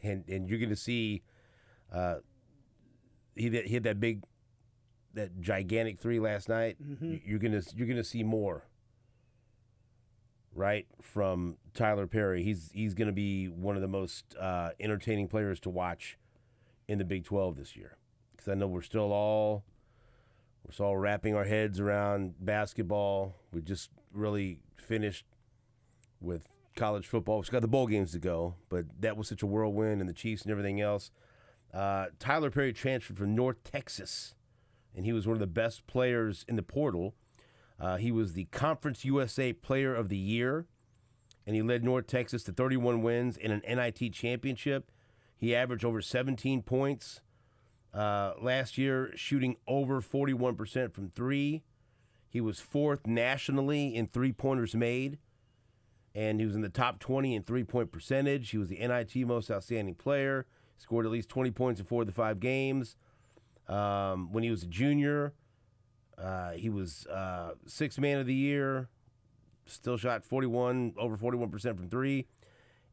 and you're going to see he hit that gigantic three last night. Mm-hmm. You're gonna see more, right, from Tyler Perry. He's going to be one of the most entertaining players to watch in the Big 12 this year, because I know we're still all wrapping our heads around basketball. We just really finished with college football. We've got the bowl games to go, but that was such a whirlwind, and the Chiefs and everything else. Tyler Perry transferred from North Texas, and he was one of the best players in the portal. He was the Conference USA Player of the Year, and he led North Texas to 31 wins in an NIT championship. He averaged over 17 points last year, shooting over 41% from three. He was fourth nationally in three-pointers made, and he was in the top 20 in three-point percentage. He was the NIT Most Outstanding Player. He scored at least 20 points in 4 of the 5 games. When he was a junior, he was Sixth Man of the Year, still shot over 41% from three,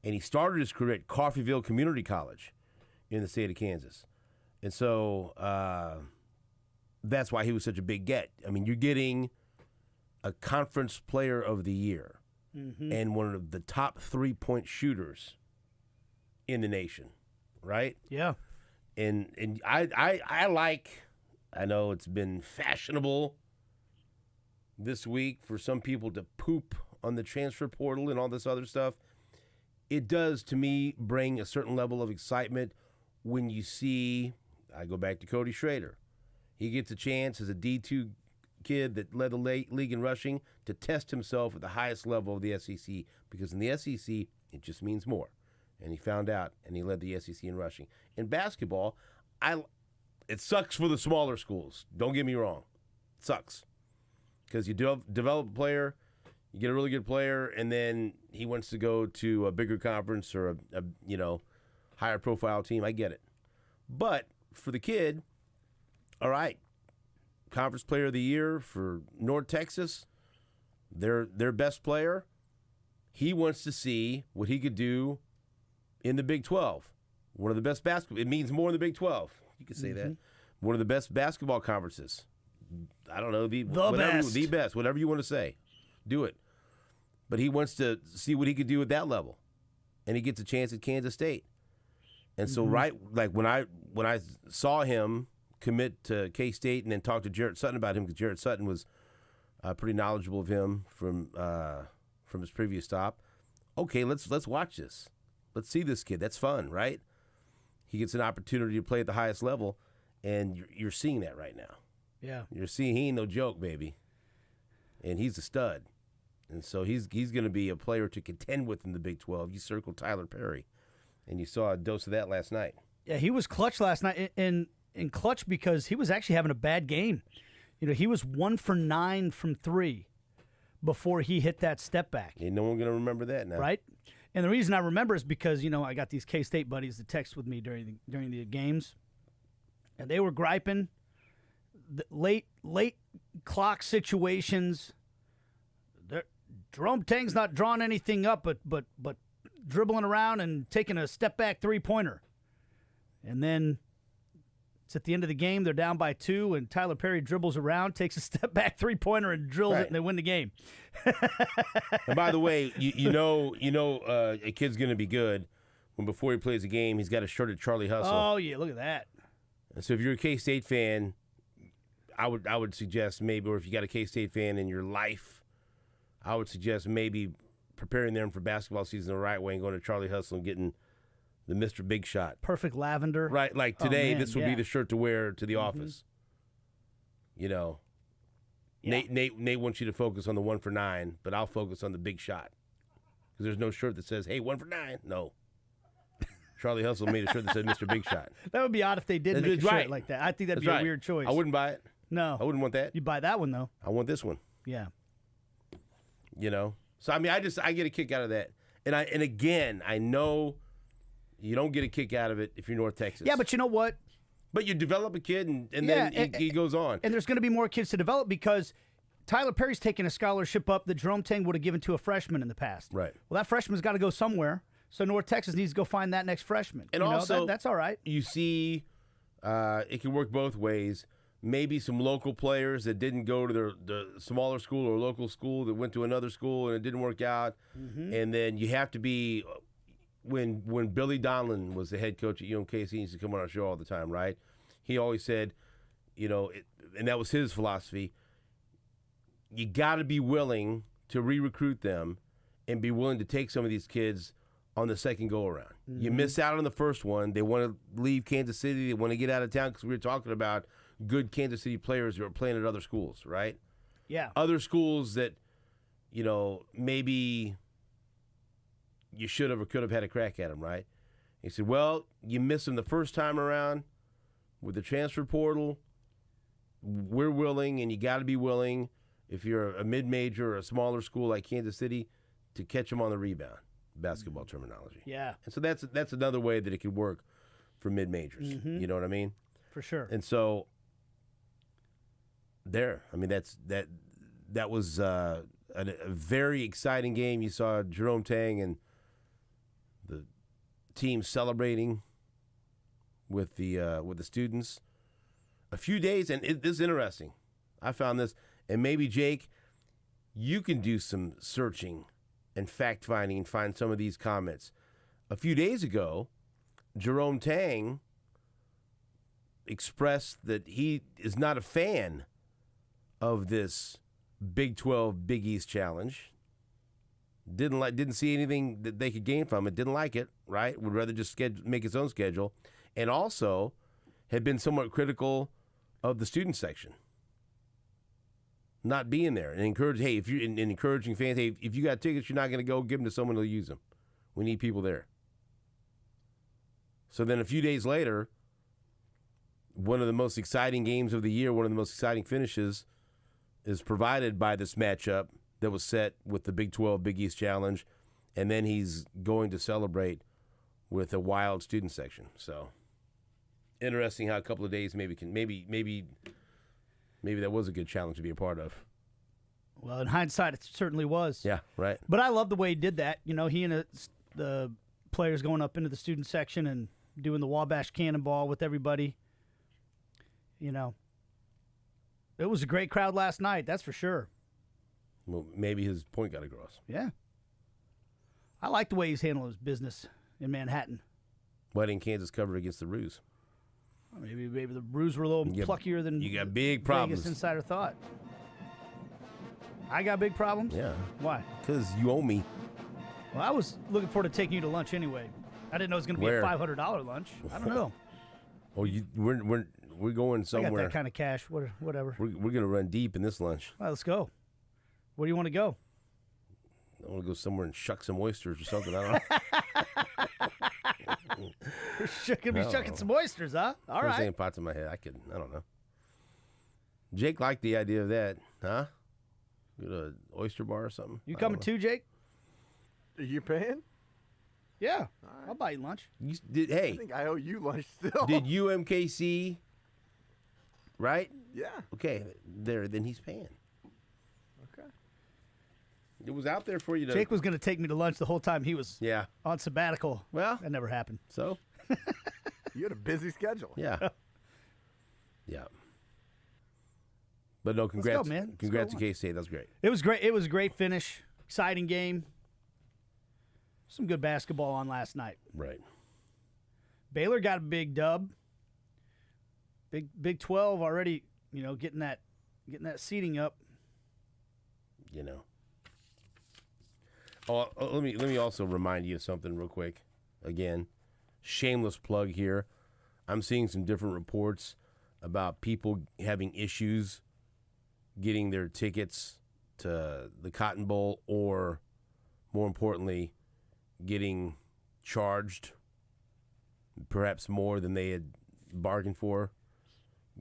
and he started his career at Coffeyville Community College in the state of Kansas. And so that's why he was such a big get. I mean, you're getting a Conference Player of the Year and one of the top 3-point shooters in the nation, right? Yeah. And I know it's been fashionable this week for some people to poop on the transfer portal and all this other stuff. It does, to me, bring a certain level of excitement when you see, I go back to Cody Schrader. He gets a chance as a D2 kid that led the league in rushing to test himself at the highest level of the SEC, because in the SEC, it just means more. And he found out, and he led the SEC in rushing. In basketball, it sucks for the smaller schools. Don't get me wrong. It sucks. Because you develop a player, you get a really good player, and then he wants to go to a bigger conference or a higher profile team. I get it. But for the kid, all right, Conference Player of the Year for North Texas, their best player, he wants to see what he could do in the Big 12. One of the best basketball. It means more in the Big 12. You could say that. One of the best basketball conferences. I don't know. The best. Whatever you want to say. Do it. But he wants to see what he could do at that level. And he gets a chance at Kansas State. And so when I saw him commit to K-State and then talk to Jarrett Sutton about him, because Jarrett Sutton was pretty knowledgeable of him from his previous stop. Okay, let's watch this. Let's see this kid. That's fun, right? He gets an opportunity to play at the highest level, and you're seeing that right now. Yeah. You're seeing he ain't no joke, baby. And he's a stud. And so he's going to be a player to contend with in the Big 12. You circled Tyler Perry, and you saw a dose of that last night. Yeah, he was clutch last night, and clutch because he was actually having a bad game. He was 1 for 9 from 3 before he hit that step back. Ain't no one going to remember that now. Right? And the reason I remember is because, I got these K-State buddies that text with me during the games, and they were griping the late clock situations. Jerome Tang's not drawing anything up, but dribbling around and taking a step back 3-pointer. And then it's at the end of the game, they're down by 2, and Tyler Perry dribbles around, takes a step back 3-pointer and drills it, and they win the game. And by the way, a kid's going to be good when before he plays a game, he's got a shirt at Charlie Hustle. Oh yeah, look at that. And so if you're a K-State fan, I would suggest maybe, or if you got a K-State fan in your life, I would suggest maybe preparing them for basketball season the right way and going to Charlie Hustle and getting the Mr. Big Shot. Perfect lavender. Right, like today, this would be the shirt to wear to the office. Yeah. Nate wants you to focus on the 1 for 9, but I'll focus on the Big Shot. Because there's no shirt that says, hey, 1 for 9. No. Charlie Hustle made a shirt that said Mr. Big Shot. That would be odd if they did make a shirt like that. I think that'd be a weird choice. I wouldn't buy it. No. I wouldn't want that. You'd buy that one, though. I want this one. Yeah. So I mean, I get a kick out of that, and again, I know you don't get a kick out of it if you're North Texas. Yeah, but you know what? But you develop a kid, and then he goes on, and there's going to be more kids to develop because Tyler Perry's taking a scholarship up that Jerome Tang would have given to a freshman in the past. Right. Well, that freshman's got to go somewhere, So North Texas needs to go find that next freshman. And You know, also- that's all right. You see, it can work both ways. Maybe some local players that didn't go to the smaller school or local school that went to another school and it didn't work out. And then you have to be when Billy Donlin was the head coach at UMKC, he used to come on our show all the time, right? He always said, and that was his philosophy, you got to be willing to re-recruit them and be willing to take some of these kids on the second go-around. You miss out on the first one. They want to leave Kansas City. They want to get out of town because we were talking about good Kansas City players who are playing at other schools, right? Yeah. Other schools that, maybe you should have or could have had a crack at them, right? He said, well, you missed them the first time around with the transfer portal. We're willing, and you got to be willing, if you're a mid-major or a smaller school like Kansas City, to catch them on the rebound, basketball terminology. Yeah, And so that's another way that it could work for mid-majors. You know what I mean? for sure. And so that was a very exciting game. You saw Jerome Tang and the team celebrating with the students. A few days, and this is interesting. I found this, and maybe Jake, you can do some searching and fact finding and find some of these comments. A few days ago, Jerome Tang expressed that he is not a fan of this Big 12 Big East challenge. Didn't see anything that they could gain from it. Didn't like it. Right? Would rather just make his own schedule, and also had been somewhat critical of the student section not being there, and encouraging fans. Hey, if you got tickets, you're not going to go. Give them to someone who'll use them. We need people there. So then a few days later, one of the most exciting games of the year, one of the most exciting finishes, is provided by this matchup that was set with the Big 12 Big East Challenge, and then he's going to celebrate with a wild student section. So interesting how a couple of days maybe that was a good challenge to be a part of. Well, in hindsight, it certainly was. Yeah, right. But I love the way he did that. He and the players going up into the student section and doing the Wabash Cannonball with everybody. It was a great crowd last night, that's for sure. Well, maybe his point got across. Yeah. I like the way he's handling his business in Manhattan. Why didn't Kansas cover against the Roos? Maybe the Brews were a little pluckier than you got big problems. Vegas Insider thought. I got big problems? Yeah. Why? Because you owe me. Well, I was looking forward to taking you to lunch anyway. I didn't know it was going to be Where? a $500 lunch. I don't know. Oh, we're going I somewhere. got that kind of cash. Whatever. We're going to run deep in this lunch. Well, let's go. Where do you want to go? I want to go somewhere and shuck some oysters or something. I don't know. Could be shucking some oysters, huh? All First thing right. that pops in my head. I don't know. Jake liked the idea of that, huh? Go to an oyster bar or something. You I coming don't too, Jake? Are you paying? Yeah. I'll buy you lunch. know. I I think I owe you lunch still. did UMKC, right? Yeah. Okay, then he's paying. Okay. It was out there for you to. Jake was going to take me to lunch the whole time he was Yeah. on sabbatical. Well, That never happened. so You had a busy schedule. yeah, yeah. But no, congrats, man. Let's congrats go to K-State. That was great. It was great. It was a great finish. Exciting game. Some good basketball on last night. Right. Baylor got a big dub. Big 12 already, getting that seating up. Oh, let me also remind you of something real quick. Again, shameless plug here. I'm seeing some different reports about people having issues getting their tickets to the Cotton Bowl, or more importantly, getting charged perhaps more than they had bargained for,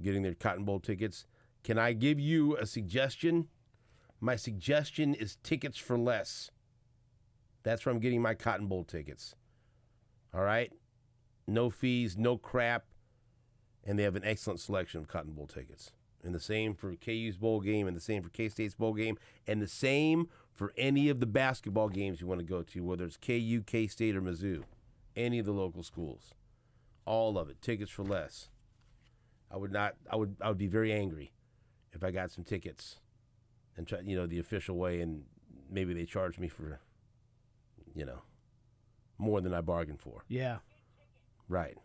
getting their Cotton Bowl tickets. Can I give you a suggestion? My suggestion is tickets for less. That's where I'm getting my Cotton Bowl tickets. All right? No fees, no crap. And they have an excellent selection of Cotton Bowl tickets. And the same for KU's bowl game, and the same for K-State's bowl game, and the same for any of the basketball games you want to go to, whether it's KU, K-State, or Mizzou, any of the local schools. All of it. Tickets for less. I would be very angry if I got some tickets and try, the official way, and maybe they charge me for, more than I bargained for. Yeah. Right.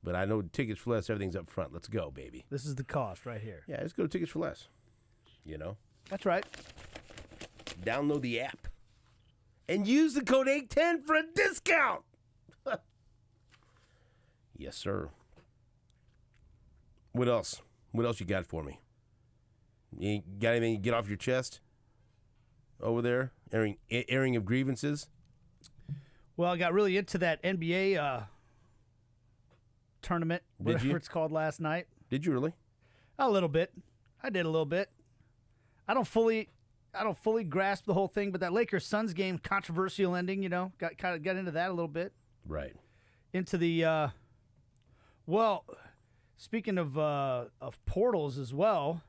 But I know tickets for less, everything's up front. Let's go, baby. This is the cost right here. Yeah, let's go to tickets for less. That's right. Download the app and use the code 810 for a discount. Yes, sir. What else? What else you got for me? You got anything to get off your chest over there? Airing of grievances? Well, I got really into that NBA tournament, Did whatever you? it's called, last night. Did you really? A little bit. I did a little bit. I don't fully grasp the whole thing, but that Lakers Suns game, controversial ending, got into that a little bit. Right. Into the speaking of portals as well,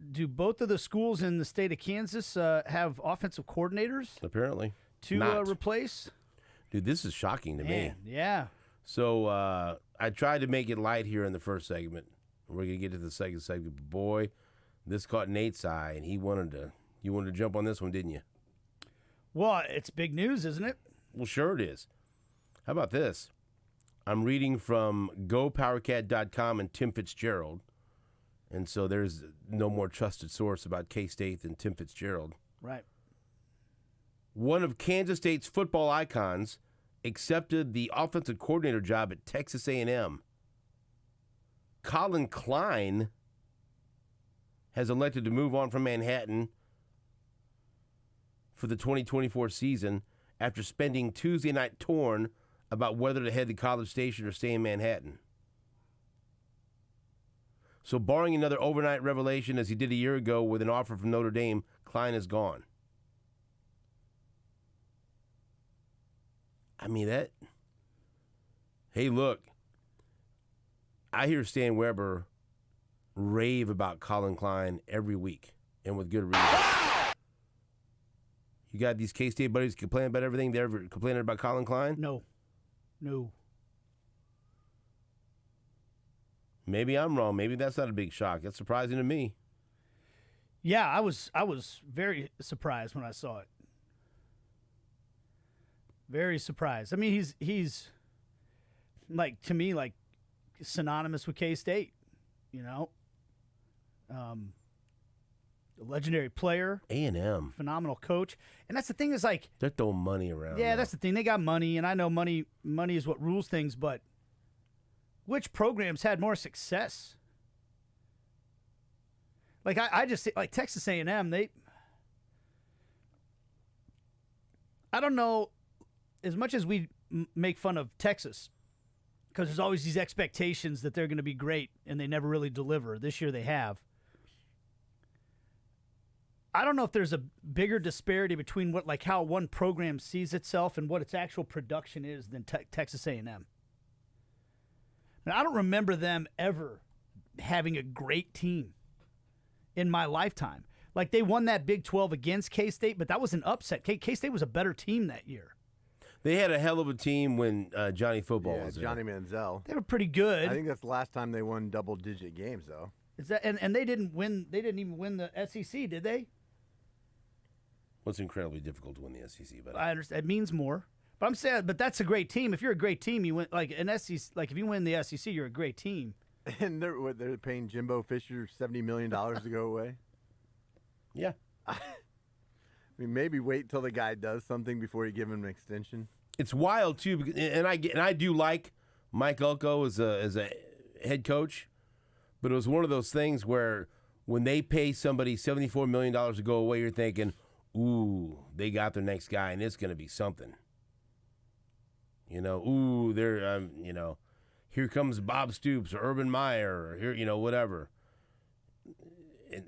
do both of the schools in the state of Kansas have offensive coordinators Apparently. to Not. Replace? Dude, this is shocking to me. Man, yeah. So I tried to make it light here in the first segment. We're going to get to the second segment. But boy, this caught Nate's eye, and you wanted to jump on this one, didn't you? Well, it's big news, isn't it? Well, sure it is. How about this? I'm reading from GoPowerCat.com and Tim Fitzgerald. And so there's no more trusted source about K-State than Tim Fitzgerald. Right. One of Kansas State's football icons accepted the offensive coordinator job at Texas A&M. Colin Klein has elected to move on from Manhattan for the 2024 season after spending Tuesday night torn about whether to head to College Station or stay in Manhattan. So barring another overnight revelation as he did a year ago with an offer from Notre Dame, Klein is gone. I mean, hey, look, I hear Stan Weber rave about Colin Klein every week, and with good reason. You got these K-State buddies complaining about everything. They're ever complaining about Colin Klein? No. Maybe I'm wrong. Maybe that's not a big shock. That's surprising to me. Yeah, I was very surprised when I saw it. Very surprised. I mean, he's like, to me, like synonymous with K-State, a legendary player, A&M. phenomenal coach. And that's the thing, is like, They're throwing money around. yeah, now. that's the thing. They got money, and I know money is what rules things, but which programs had more success? Like, I just, like Texas A&M, I don't know, as much as we make fun of Texas, because there's always these expectations that they're going to be great, and they never really deliver. This year they have. I don't know if there's a bigger disparity between how one program sees itself and what its actual production is than Texas A&M. I don't remember them ever having a great team in my lifetime. Like, they won that Big 12 against K-State, but that was an upset. K-State was a better team that year. They had a hell of a team when Johnny Football was there. Johnny Manziel. They were pretty good. I think that's the last time they won double-digit games, though. Is that and they didn't win? They didn't even win the SEC, did they? Well, it's incredibly difficult to win the SEC, but I understand. It means more. But I'm saying, but that's a great team. If you're a great team, you win. Like an SEC, like if you win the SEC, you're a great team. And they're paying Jimbo Fisher $70 million to go away. yeah. I mean, maybe wait till the guy does something before you give him an extension. It's wild too, and I do like Mike Elko as a head coach, but it was one of those things where when they pay somebody $74 million to go away, you're thinking, ooh, they got their next guy, and it's going to be something. They're here comes Bob Stoops or Urban Meyer or here, whatever.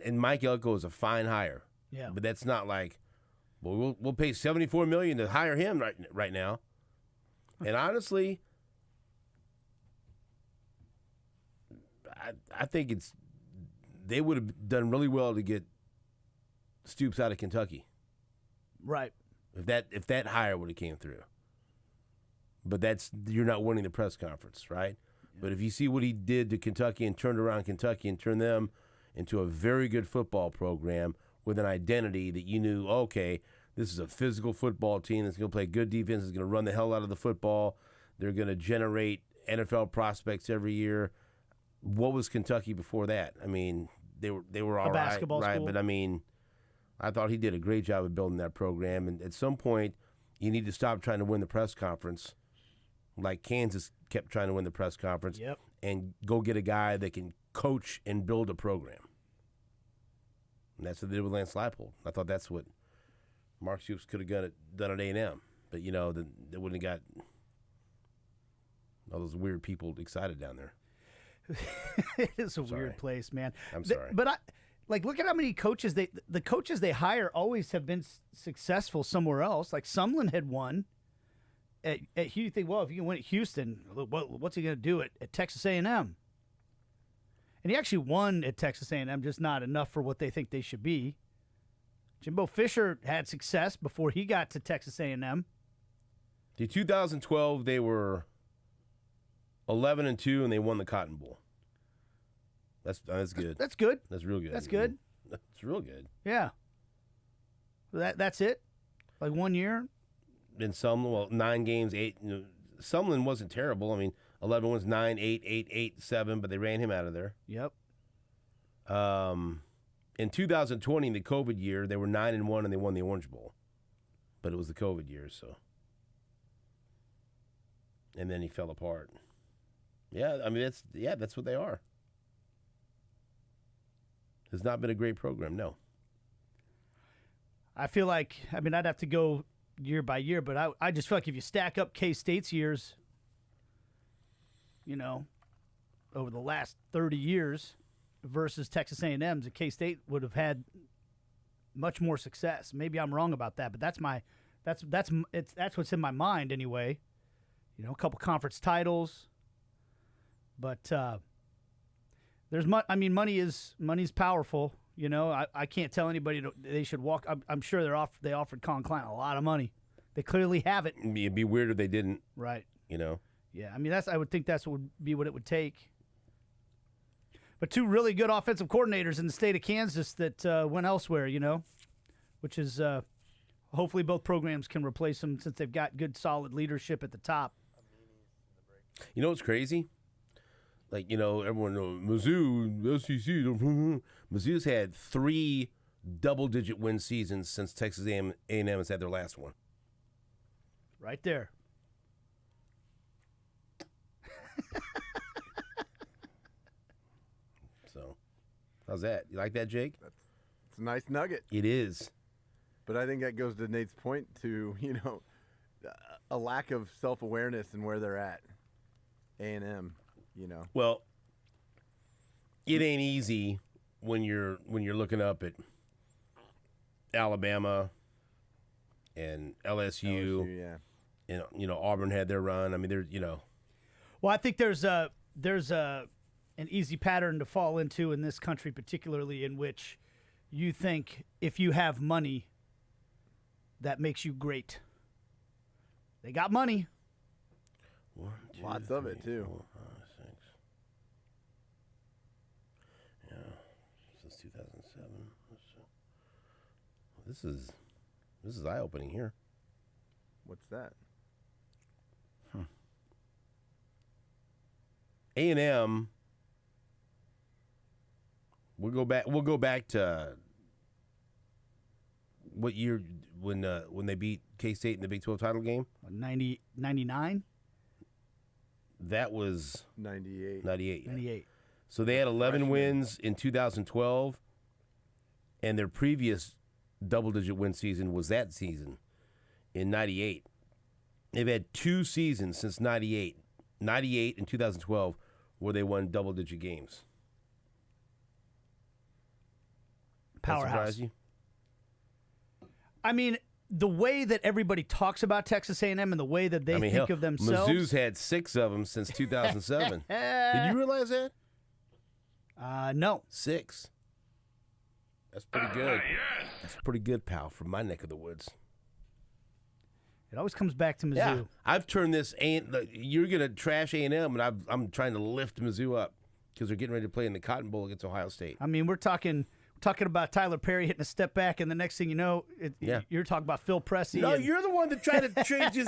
And Mike Elko is a fine hire. Yeah. But that's not like, well, we'll pay $74 million to hire him right now. And honestly, I think they would have done really well to get Stoops out of Kentucky. Right. If that hire would have came through. But you're not winning the press conference, right? Yeah. But if you see what he did to Kentucky and turned around Kentucky and turned them into a very good football program with an identity that you knew, okay, this is a physical football team that's going to play good defense, is going to run the hell out of the football. They're going to generate NFL prospects every year. What was Kentucky before that? I mean, they were all right, school. But I mean, I thought he did a great job of building that program. And at some point, you need to stop trying to win the press conference, like Kansas kept trying to win the press conference, and go get a guy that can coach and build a program. And that's what they did with Lance Leipold. I thought that's what Mark Stoops could have done at A&M. But, you know, they wouldn't have got all those weird people excited down there. It is a weird place, man. I'm sorry. But look at how many coaches the coaches they hire always have been successful somewhere else. Like Sumlin had won at Houston. You think, well, if you can win at Houston, what's he going to do at Texas A&M? And he actually won at Texas A&M, just not enough for what they think they should be. Jimbo Fisher had success before he got to Texas A&M. The 2012, they were 11-2, and they won the Cotton Bowl. That's good. That's good. That's real good. That's good. That's real good. Yeah. That's it. Like 1 year. In Sumlin, 9 games, 8. You know, Sumlin wasn't terrible. I mean, 11 wins, 9, 8, 8, 8, 7, but they ran him out of there. Yep. In 2020, the COVID year, they were 9-1 and they won the Orange Bowl, but it was the COVID year, so. And then he fell apart. Yeah, I mean that's what they are. Has not been a great program, no. I feel like, I mean, I'd have to go year by year, but I just feel like if you stack up K-State's years, you know, over the last 30 years versus Texas A&M's, K-State would have had much more success. Maybe I'm wrong about that, but that's what's in my mind anyway. You know, a couple conference titles, but money's powerful. You know, I can't tell anybody they should walk. I'm sure they offered Colin Klein a lot of money. They clearly have it. It'd be weird if they didn't. Right. You know. Yeah, I mean I would think that's what would be what it would take. But two really good offensive coordinators in the state of Kansas that went elsewhere. You know, which is hopefully both programs can replace them since they've got good solid leadership at the top. You know what's crazy? Like, you know, everyone knows Mizzou, SEC. Mizzou's had 3 double-digit win seasons since Texas A&M has had their last one. Right there. So, how's that? You like that, Jake? It's a nice nugget. It is. But I think that goes to Nate's point to, you know, a lack of self-awareness in where they're at. A&M. You know. Well, it ain't easy when you're looking up at Alabama and LSU. Yeah. And you know, Auburn had their run. I mean, there's, you know. Well, I think there's an easy pattern to fall into in this country, particularly in which you think if you have money, that makes you great. They got money. 1, 2, Lots of 3, it, too. 4, 5, 6. Yeah, since 2007. This is eye-opening here. What's that? A&M. We'll go back to what year when they beat K-State in the Big 12 title game? 99? That was 98. 98. Yeah. 98. So they had 11 wins in 2012, and their previous double-digit win season was that season in 98. They've had 2 seasons since 98 and 2012, where they won double-digit games. Powerhouse. That surprise you? I mean, the way that everybody talks about Texas A&M and the way that they think of themselves. Mizzou's had 6 of them since 2007. Did you realize that? No. 6. That's pretty good. That's pretty good, pal, from my neck of the woods. It always comes back to Mizzou. Yeah, I've turned this. You're gonna trash A&M, and I'm trying to lift Mizzou up because they're getting ready to play in the Cotton Bowl against Ohio State. I mean, we're talking about Tyler Perry hitting a step back, and the next thing you know, you're talking about Phil Pressey. No, you're the one that tried to change his.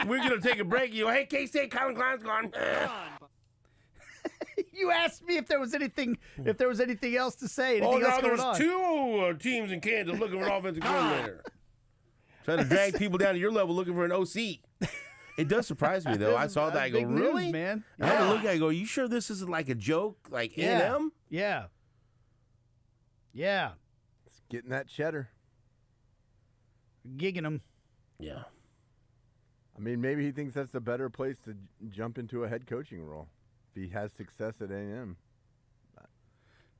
We're gonna take a break. You go, hey, K-State, Colin Klein's gone. You asked me if there was anything else to say. Anything else going on? There's two teams in Kansas looking for an offensive coordinator. Trying to drag people down to your level looking for an OC. It does surprise me, though. I saw that. I go, Big really? news, man. I had to look at it. I go, you sure this isn't like a joke? Like A&M? Yeah. It's getting that cheddar. Gigging them. Yeah. I mean, maybe he thinks that's a better place to jump into a head coaching role if he has success at A&M.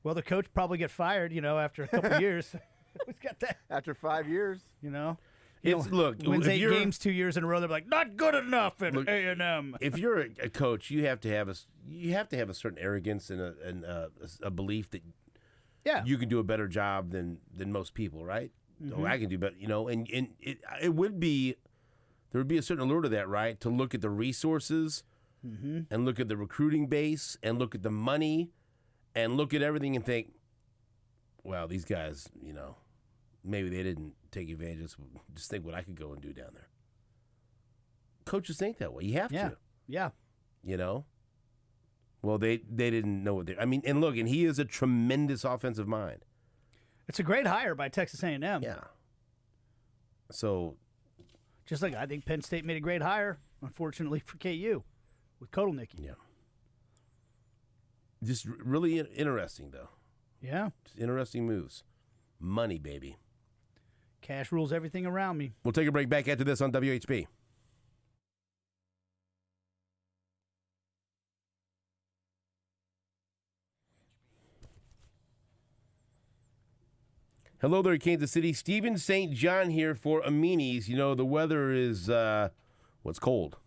Well, the coach probably get fired, after a couple years. Who's got that? After 5 years. Look, wins if 8 you're- games 2 years in a row. They're like, not good enough at A&M. If you're a coach, you have to have a certain arrogance and a belief that you can do a better job than most people, right? Oh, I can do better, and it would be there would be a certain allure to that, right? To look at the resources and look at the recruiting base and look at the money and look at everything and think, wow, these guys, maybe they didn't take advantage of this. Just think what I could go and do down there. Coaches think that way. You have to. Yeah. Well, they didn't know what they. I mean, and look, and he is a tremendous offensive mind. It's a great hire by Texas A&M. Yeah. So, Just like I think Penn State made a great hire, unfortunately for KU, with Kotelnicki. yeah. Just really interesting, though. Yeah. Just interesting moves. Money, baby. Cash rules everything around me. We'll take a break back after this on WHB. Hello there, Kansas City. Steven St. John here for Amini's. The weather is, it's cold,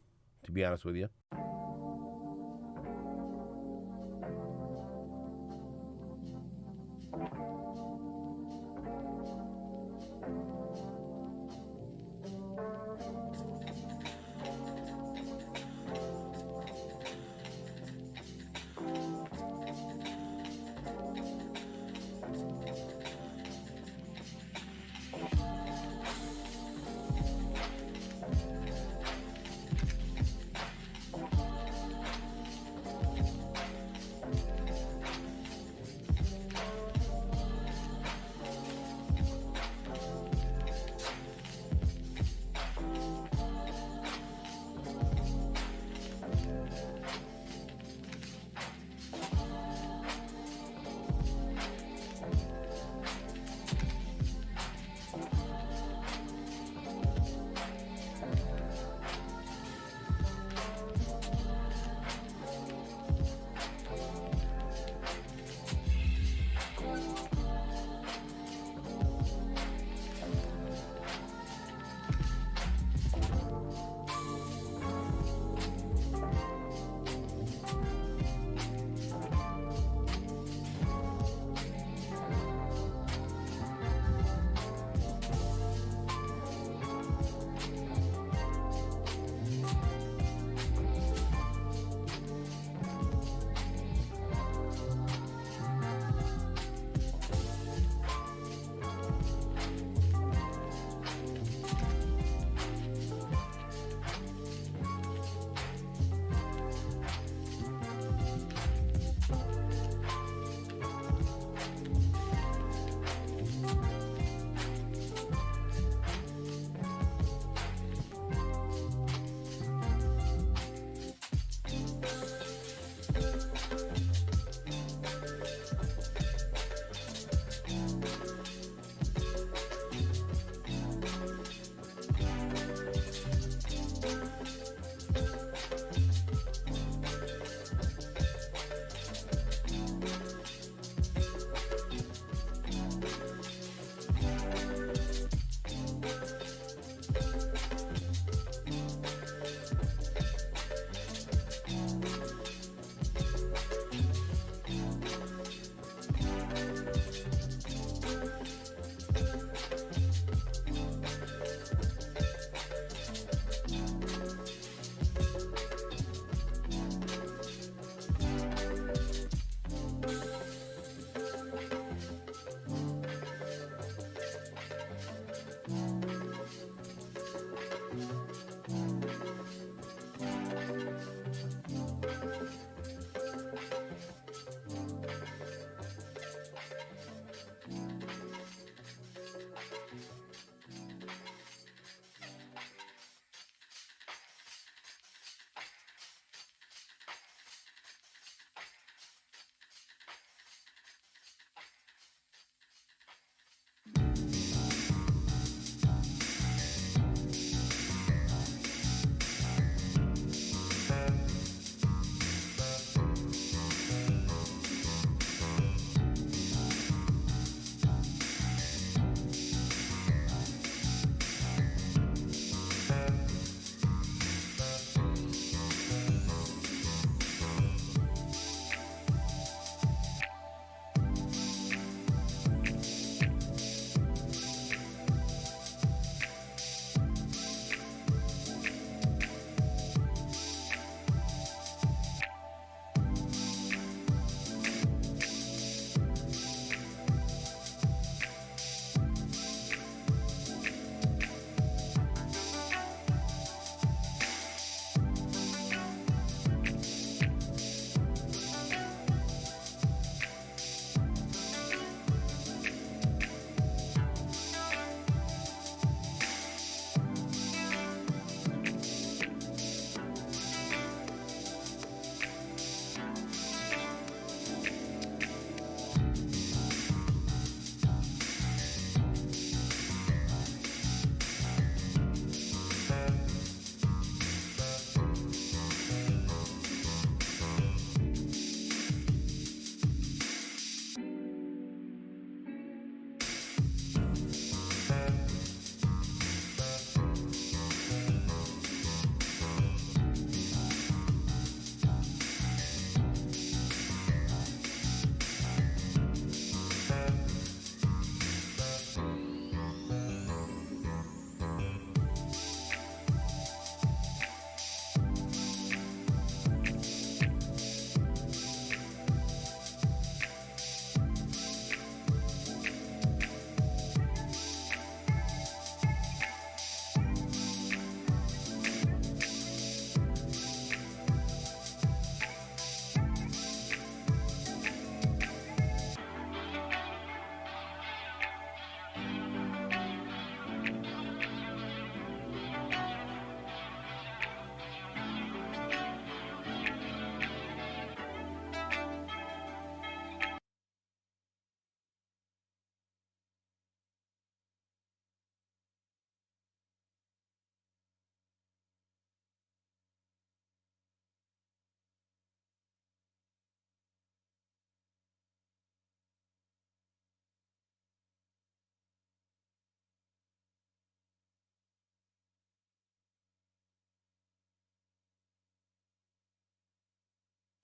to be honest with you.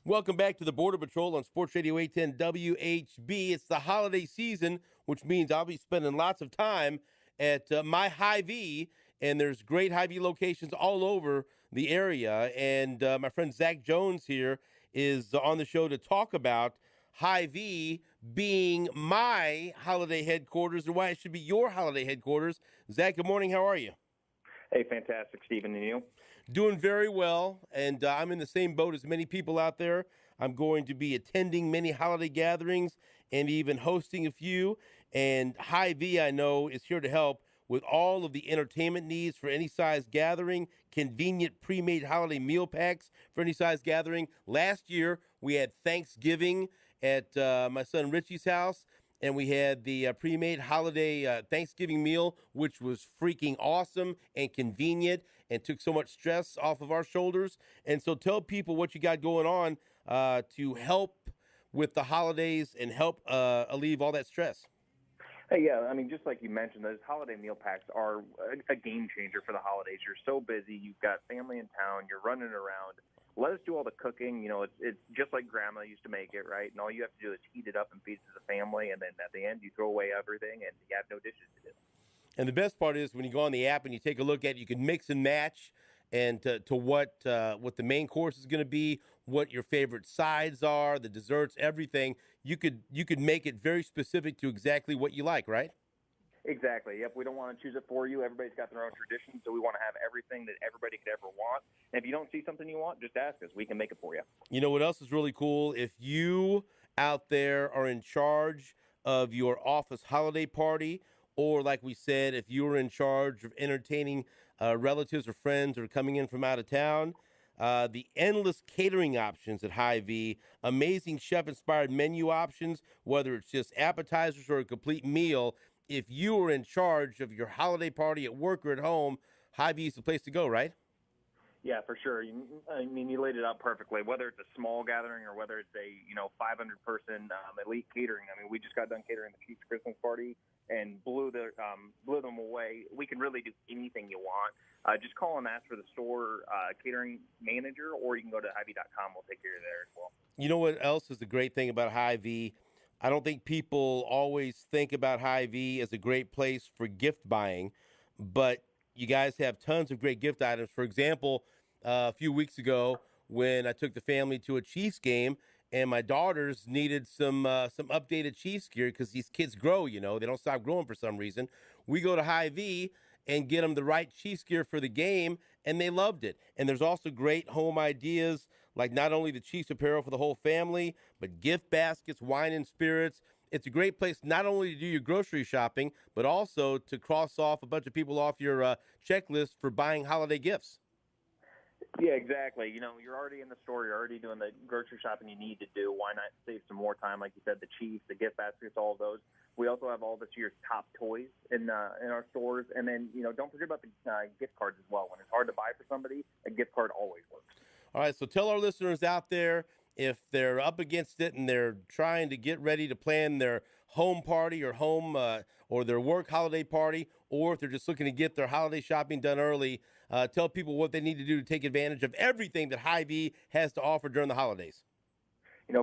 Welcome back to the Border Patrol on Sports Radio 810 WHB. It's the holiday season, which means I'll be spending lots of time at my Hy-Vee, and there's great Hy-Vee locations all over the area. And my friend Zach Jones here is on the show to talk about Hy-Vee being my holiday headquarters and why it should be your holiday headquarters. Zach, good morning. How are you? Hey, fantastic, Stephen, and you? Doing very well, and I'm in the same boat as many people out there. I'm going to be attending many holiday gatherings and even hosting a few. And Hy-Vee, I know, is here to help with all of the entertainment needs for any size gathering, convenient pre-made holiday meal packs for any size gathering. Last year, we had Thanksgiving at my son Richie's house, and we had the pre-made holiday Thanksgiving meal, which was freaking awesome and convenient and took so much stress off of our shoulders. And so tell people what you got going on to help with the holidays and help alleviate all that stress. Hey, yeah, I mean, just like you mentioned, those holiday meal packs are a game changer for the holidays. You're so busy. You've got family in town. You're running around. Let us do all the cooking. You know, it's just like Grandma used to make it, right? And all you have to do is heat it up and feed it to the family, and then at the end you throw away everything, and you have no dishes to do. And the best part is when you go on the app and you take a look at it, you can mix and match and to what the main course is going to be, what your favorite sides are, the desserts, everything. You could make it very specific to exactly what you like, right? Exactly. Yep. We don't want to choose it for you. Everybody's got their own traditions, so we want to have everything that everybody could ever want. And if you don't see something you want, just ask us. We can make it for you. You know what else is really cool? If you out there are in charge of your office holiday party, or like we said, if you were in charge of entertaining relatives or friends or coming in from out of town, the endless catering options at Hy-Vee, amazing chef-inspired menu options, whether it's just appetizers or a complete meal. If you are in charge of your holiday party at work or at home, Hy-Vee is the place to go, right? Yeah, for sure. I mean, you laid it out perfectly. Whether it's a small gathering or whether it's a 500-person elite catering. I mean, we just got done catering the Chiefs Christmas party and blew them away. We can really do anything you want. Just call and ask for the store catering manager, or you can go to Hy-Vee.com. We'll take care of you there as well. You know what else is the great thing about Hy-Vee? I don't think people always think about Hy-Vee as a great place for gift buying, but you guys have tons of great gift items. For example, a few weeks ago when I took the family to a Chiefs game and my daughters needed some updated Chiefs gear because these kids grow, they don't stop growing for some reason. We go to Hy-Vee and get them the right Chiefs gear for the game, and they loved it. And there's also great home ideas, like not only the Chiefs apparel for the whole family, but gift baskets, wine and spirits. It's a great place not only to do your grocery shopping, but also to cross off a bunch of people off your checklist for buying holiday gifts. Yeah, exactly. You're already in the store. You're already doing the grocery shopping you need to do. Why not save some more time? Like you said, the Chiefs, the gift baskets, all of those. We also have all this year's top toys in our stores. And then, don't forget about the gift cards as well. When it's hard to buy for somebody, a gift card always works. All right, so tell our listeners out there, if they're up against it and they're trying to get ready to plan their home party or or their work holiday party, or if they're just looking to get their holiday shopping done early, tell people what they need to do to take advantage of everything that Hy-Vee has to offer during the holidays.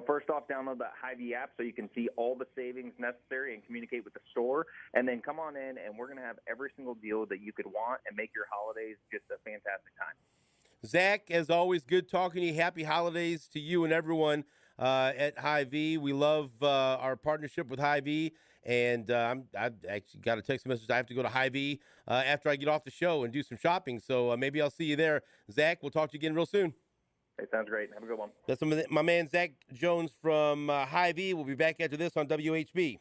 First off, download the Hy-Vee app so you can see all the savings necessary and communicate with the store. And then come on in, and we're going to have every single deal that you could want and make your holidays just a fantastic time. Zach, as always, good talking to you. Happy holidays to you and everyone at Hy-Vee. We love our partnership with Hy-Vee, and I've actually got a text message. I have to go to Hy-Vee after I get off the show and do some shopping, so maybe I'll see you there. Zach, we'll talk to you again real soon. Hey, sounds great. Have a good one. That's my man, Zach Jones from Hy-Vee. We'll be back after this on WHB.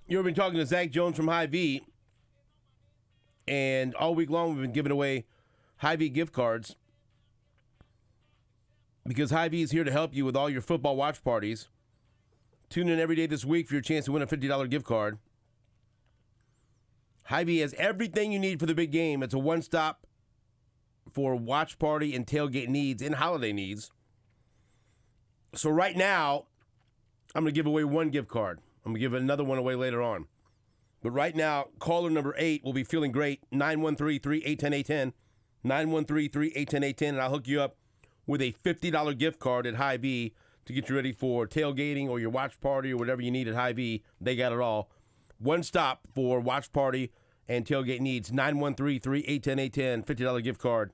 You've been talking to Zach Jones from Hy-Vee, and all week long we've been giving away Hy-Vee gift cards because Hy-Vee is here to help you with all your football watch parties. Tune in every day this week for your chance to win a $50 gift card. Hy-Vee has everything you need for the big game. It's a one-stop for watch party and tailgate needs and holiday needs. So right now, I'm going to give away one gift card. I'm going to give another one away later on. But right now, caller number 8 will be feeling great, 913-3810810, 913-3810810, and I'll hook you up with a $50 gift card at Hy-Vee to get you ready for tailgating or your watch party or whatever you need at Hy-Vee. They got it all. One stop for watch party and tailgate needs, 913-3810810, $50 gift card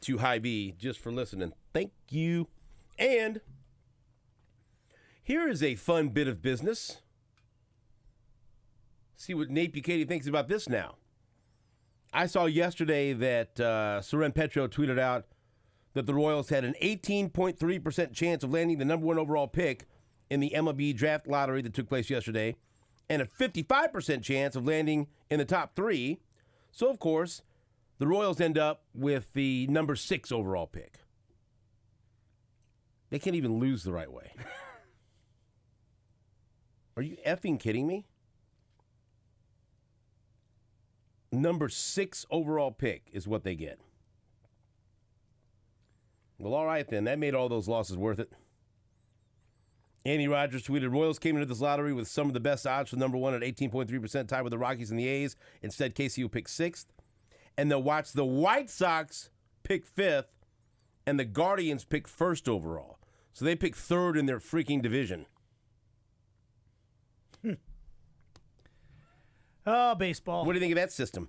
to Hy-Vee just for listening. Thank you. And here is a fun bit of business. See what Nate Bukaty thinks about this now. I saw yesterday that Soren Petro tweeted out that the Royals had an 18.3% chance of landing the number 1 overall pick in the MLB draft lottery that took place yesterday, and a 55% chance of landing in the top 3. So, of course, the Royals end up with the number 6 overall pick. They can't even lose the right way. Are you effing kidding me? Number 6 overall pick is what they get. Well, all right then. That made all those losses worth it. Andy Rogers tweeted, Royals came into this lottery with some of the best odds for number 1 at 18.3%, tied with the Rockies and the A's. Instead, KCU picked 6th. And they'll watch the White Sox pick 5th and the Guardians pick 1st overall. So they pick 3rd in their freaking division. Oh, baseball. What do you think of that system?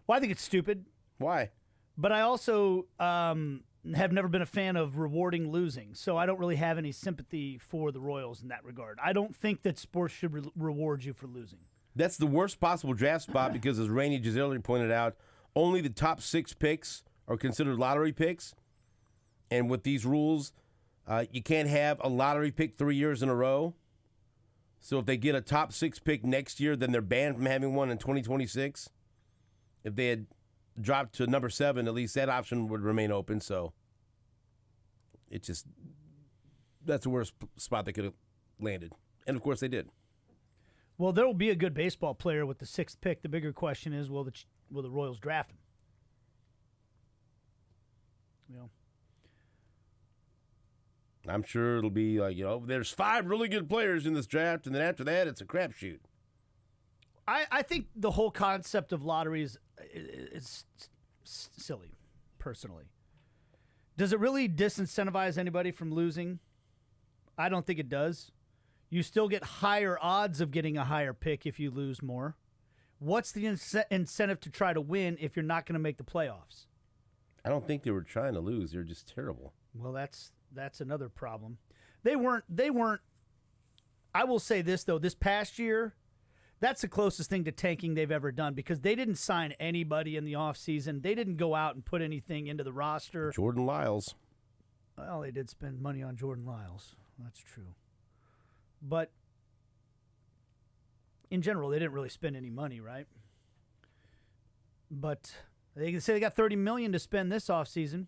Well, I think it's stupid. Why? But I also have never been a fan of rewarding losing, so I don't really have any sympathy for the Royals in that regard. I don't think that sports should reward you for losing. That's the worst possible draft spot because, as Rainey Gisele pointed out, only the top 6 picks are considered lottery picks. And with these rules, you can't have a lottery pick 3 years in a row. So if they get a top 6 pick next year, then they're banned from having one in 2026. If they had dropped to number 7, at least that option would remain open. So it just, that's the worst spot they could have landed. And of course they did. Well, there will be a good baseball player with the 6th pick. The bigger question is, will the Royals draft him? You know. I'm sure it'll be like, there's 5 really good players in this draft, and then after that, it's a crapshoot. I think the whole concept of lotteries is silly, personally. Does it really disincentivize anybody from losing? I don't think it does. You still get higher odds of getting a higher pick if you lose more. What's the incentive to try to win if you're not going to make the playoffs? I don't think they were trying to lose. They're just terrible. Well, that's another problem. They weren't. I will say this, though. This past year, that's the closest thing to tanking they've ever done because they didn't sign anybody in the offseason. They didn't go out and put anything into the roster. Jordan Lyles. Well, they did spend money on Jordan Lyles. That's true. But in general, they didn't really spend any money, right? But they say they got $30 million to spend this offseason.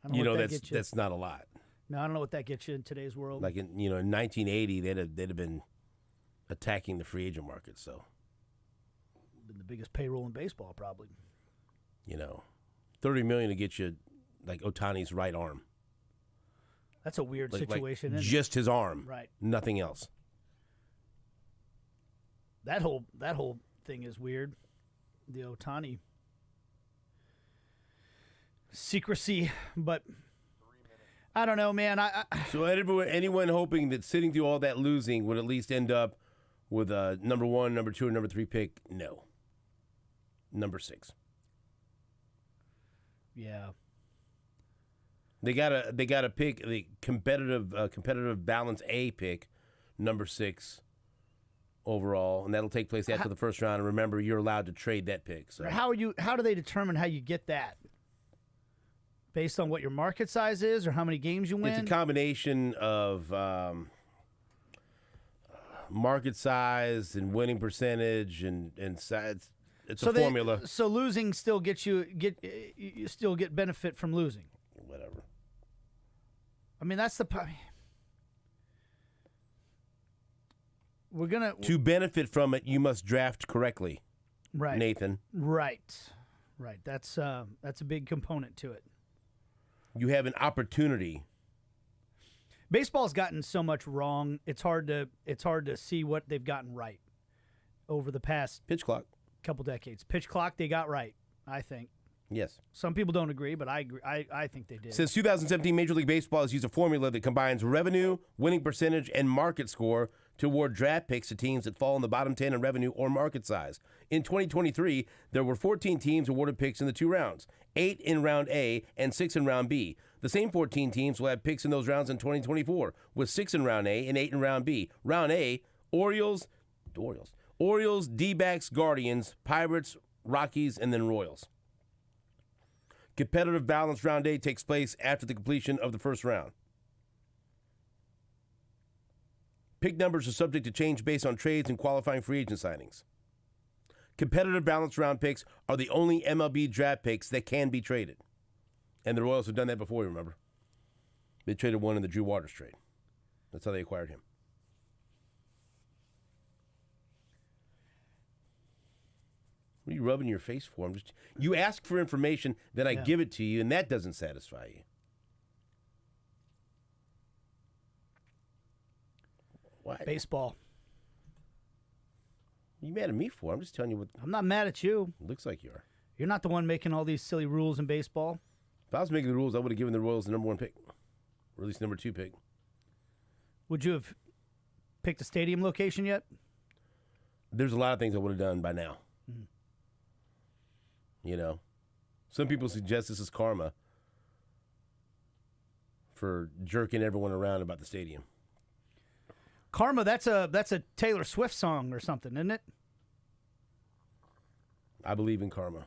That's not a lot. No, I don't know what that gets you in today's world. Like in 1980, they'd have been attacking the free agent market. So, been the biggest payroll in baseball, probably. $30 million to get you like Ohtani's right arm. That's a weird situation. Like isn't just his arm, right? Nothing else. That whole thing is weird. The Ohtani secrecy, but I don't know, man. So anyone hoping that sitting through all that losing would at least end up with a number 1, number 2, or number 3 pick? No. Number 6. Yeah. They gotta pick the competitive balance A pick, number 6 overall, and that'll take place after the first round. And remember, you're allowed to trade that pick. So how do they determine how you get that? Based on what your market size is or how many games you win? It's a combination of market size and winning percentage and size. It's So a formula. So losing still gets you still get benefit from losing. Whatever. I mean, that's the. We're gonna To benefit from it, you must draft correctly, right, Nathan. right. That's a big component to it. You have an opportunity. Baseball's gotten so much wrong. It's hard to see what they've gotten right over the past Pitch clock. couple decades. Pitch clock, they got right. I think Yes. some people don't agree, but I agree. I think they did. Since 2017, Major League Baseball has used a formula that combines revenue, winning percentage, and market score to award draft picks to teams that fall in the bottom 10 in revenue or market size. In 2023, there were 14 teams awarded picks in the 2 rounds, 8 in Round A and 6 in Round B. The same 14 teams will have picks in those rounds in 2024, with 6 in Round A and 8 in Round B. Round A, Orioles, D-backs, Guardians, Pirates, Rockies, and then Royals. Competitive balanced Round A takes place after the completion of the first round. Pick numbers are subject to change based on trades and qualifying free agent signings. Competitive balanced round picks are the only MLB draft picks that can be traded. And the Royals have done that before, you remember. They traded one in the Drew Waters trade. That's how they acquired him. What are you rubbing your face for? You ask for information, then I give it to you, and that doesn't satisfy you. What? Baseball. What are you mad at me for? I'm just telling you what I'm not mad at you. it looks like you are. You're not the one making all these silly rules in baseball. If I was making the rules, I would have given the Royals the number 1 pick, or at least number 2 pick. Would you have picked a stadium location yet? There's a lot of things I would have done by now. You know, some people suggest this is karma for jerking everyone around about the stadium. Karma, that's a Taylor Swift song or something, isn't it? I believe in karma.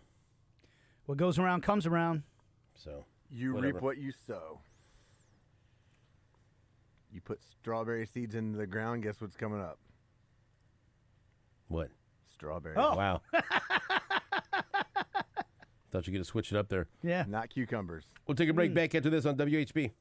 What goes around comes around. So You whatever. reap what you sow. You put strawberry seeds into the ground, guess what's coming up? What? Strawberry. Oh. Wow. Thought you were going to switch it up there. Yeah. Not cucumbers. We'll take a break back after this on WHB.